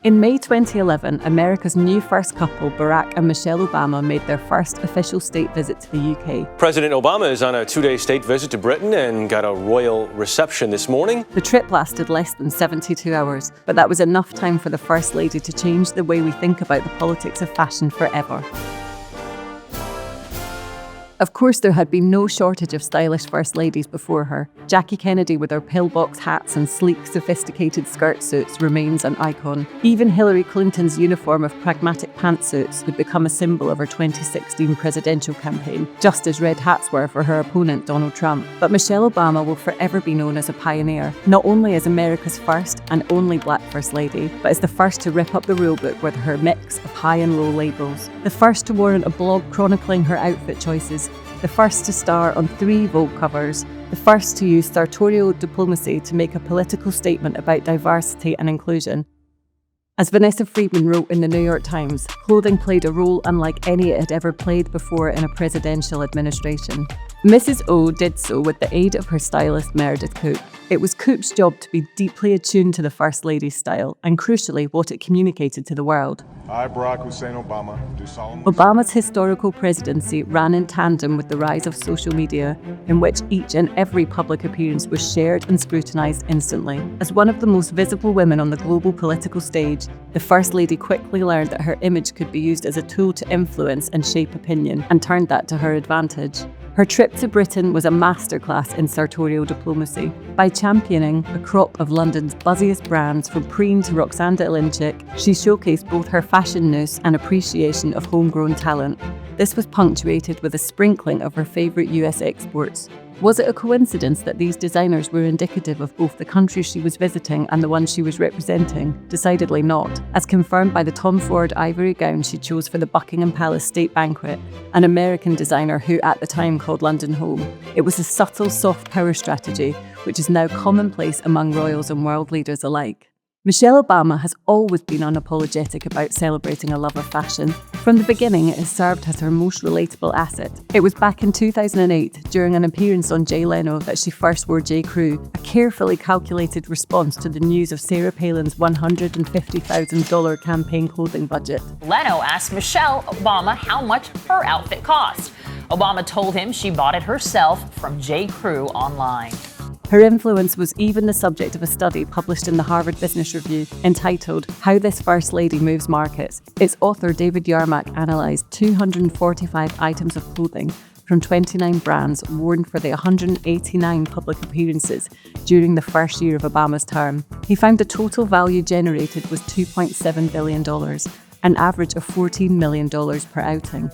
In May 2011, America's new first couple, Barack and Michelle Obama, made their first official state visit to the UK. President Obama is on a 2-day state visit to Britain and got a royal reception this morning. The trip lasted less than 72 hours, but that was enough time for the First Lady to change the way we think about the politics of fashion forever. Of course, there had been no shortage of stylish First Ladies before her. Jackie Kennedy with her pillbox hats and sleek, sophisticated skirt suits remains an icon. Even Hillary Clinton's uniform of pragmatic pantsuits would become a symbol of her 2016 presidential campaign, just as red hats were for her opponent Donald Trump. But Michelle Obama will forever be known as a pioneer, not only as America's first and only black First Lady, but as the first to rip up the rulebook with her mix of high and low labels, the first to warrant a blog chronicling her outfit choices, the first to star on 3 Vogue covers, the first to use sartorial diplomacy to make a political statement about diversity and inclusion. As Vanessa Friedman wrote in the New York Times, clothing played a role unlike any it had ever played before in a presidential administration. Mrs. O did so with the aid of her stylist Meredith Coop. It was Coop's job to be deeply attuned to the First Lady's style and, crucially, what it communicated to the world. I, Barack Hussein Obama, do solemnly... Obama's historical presidency ran in tandem with the rise of social media, in which each and every public appearance was shared and scrutinized instantly. As one of the most visible women on the global political stage, the First Lady quickly learned that her image could be used as a tool to influence and shape opinion, and turned that to her advantage. Her trip to Britain was a masterclass in sartorial diplomacy. By championing a crop of London's buzziest brands from Preen to Roxanda Ilinchik, she showcased both her fashion nous and appreciation of homegrown talent. This was punctuated with a sprinkling of her favourite US exports. Was it a coincidence that these designers were indicative of both the countries she was visiting and the ones she was representing? Decidedly not, as confirmed by the Tom Ford ivory gown she chose for the Buckingham Palace state banquet, an American designer who at the time called London home. It was a subtle soft power strategy, which is now commonplace among royals and world leaders alike. Michelle Obama has always been unapologetic about celebrating a love of fashion. From the beginning, it has served as her most relatable asset. It was back in 2008, during an appearance on Jay Leno, that she first wore J.Crew, a carefully calculated response to the news of Sarah Palin's $150,000 campaign clothing budget. Leno asked Michelle Obama how much her outfit cost. Obama told him she bought it herself from J.Crew online. Her influence was even the subject of a study published in the Harvard Business Review entitled How This First Lady Moves Markets. Its author, David Yarmack, analysed 245 items of clothing from 29 brands worn for the 189 public appearances during the first year of Obama's term. He found the total value generated was $2.7 billion, an average of $14 million per outing.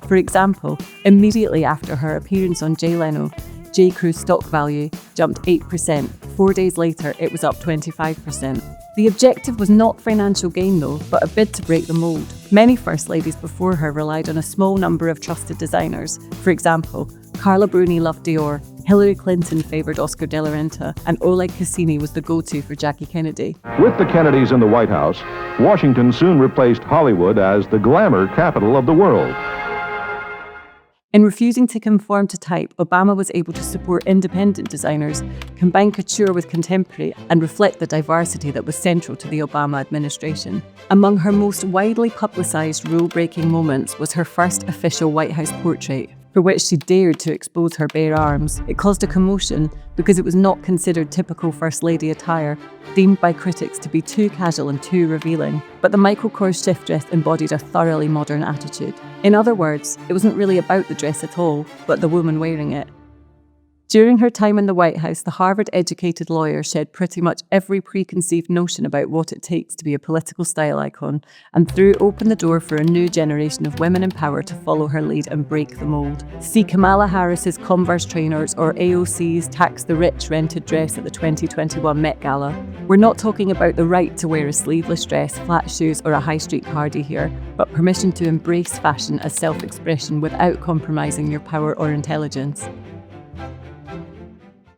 For example, immediately after her appearance on Jay Leno, J.Crew stock value jumped 8%. 4 days later, it was up 25%. The objective was not financial gain though, but a bid to break the mould. Many First Ladies before her relied on a small number of trusted designers. For example, Carla Bruni loved Dior, Hillary Clinton favoured Oscar de la Renta, and Oleg Cassini was the go-to for Jackie Kennedy. With the Kennedys in the White House, Washington soon replaced Hollywood as the glamour capital of the world. In refusing to conform to type, Obama was able to support independent designers, combine couture with contemporary, and reflect the diversity that was central to the Obama administration. Among her most widely publicised rule-breaking moments was her first official White House portrait, for which she dared to expose her bare arms. It caused a commotion because it was not considered typical First Lady attire, deemed by critics to be too casual and too revealing. But the Michael Kors shift dress embodied a thoroughly modern attitude. In other words, it wasn't really about the dress at all, but the woman wearing it. During her time in the White House, the Harvard-educated lawyer shed pretty much every preconceived notion about what it takes to be a political style icon and threw open the door for a new generation of women in power to follow her lead and break the mould. See Kamala Harris's Converse trainers or AOC's Tax the Rich rented dress at the 2021 Met Gala. We're not talking about the right to wear a sleeveless dress, flat shoes or a high street cardi here, but permission to embrace fashion as self-expression without compromising your power or intelligence.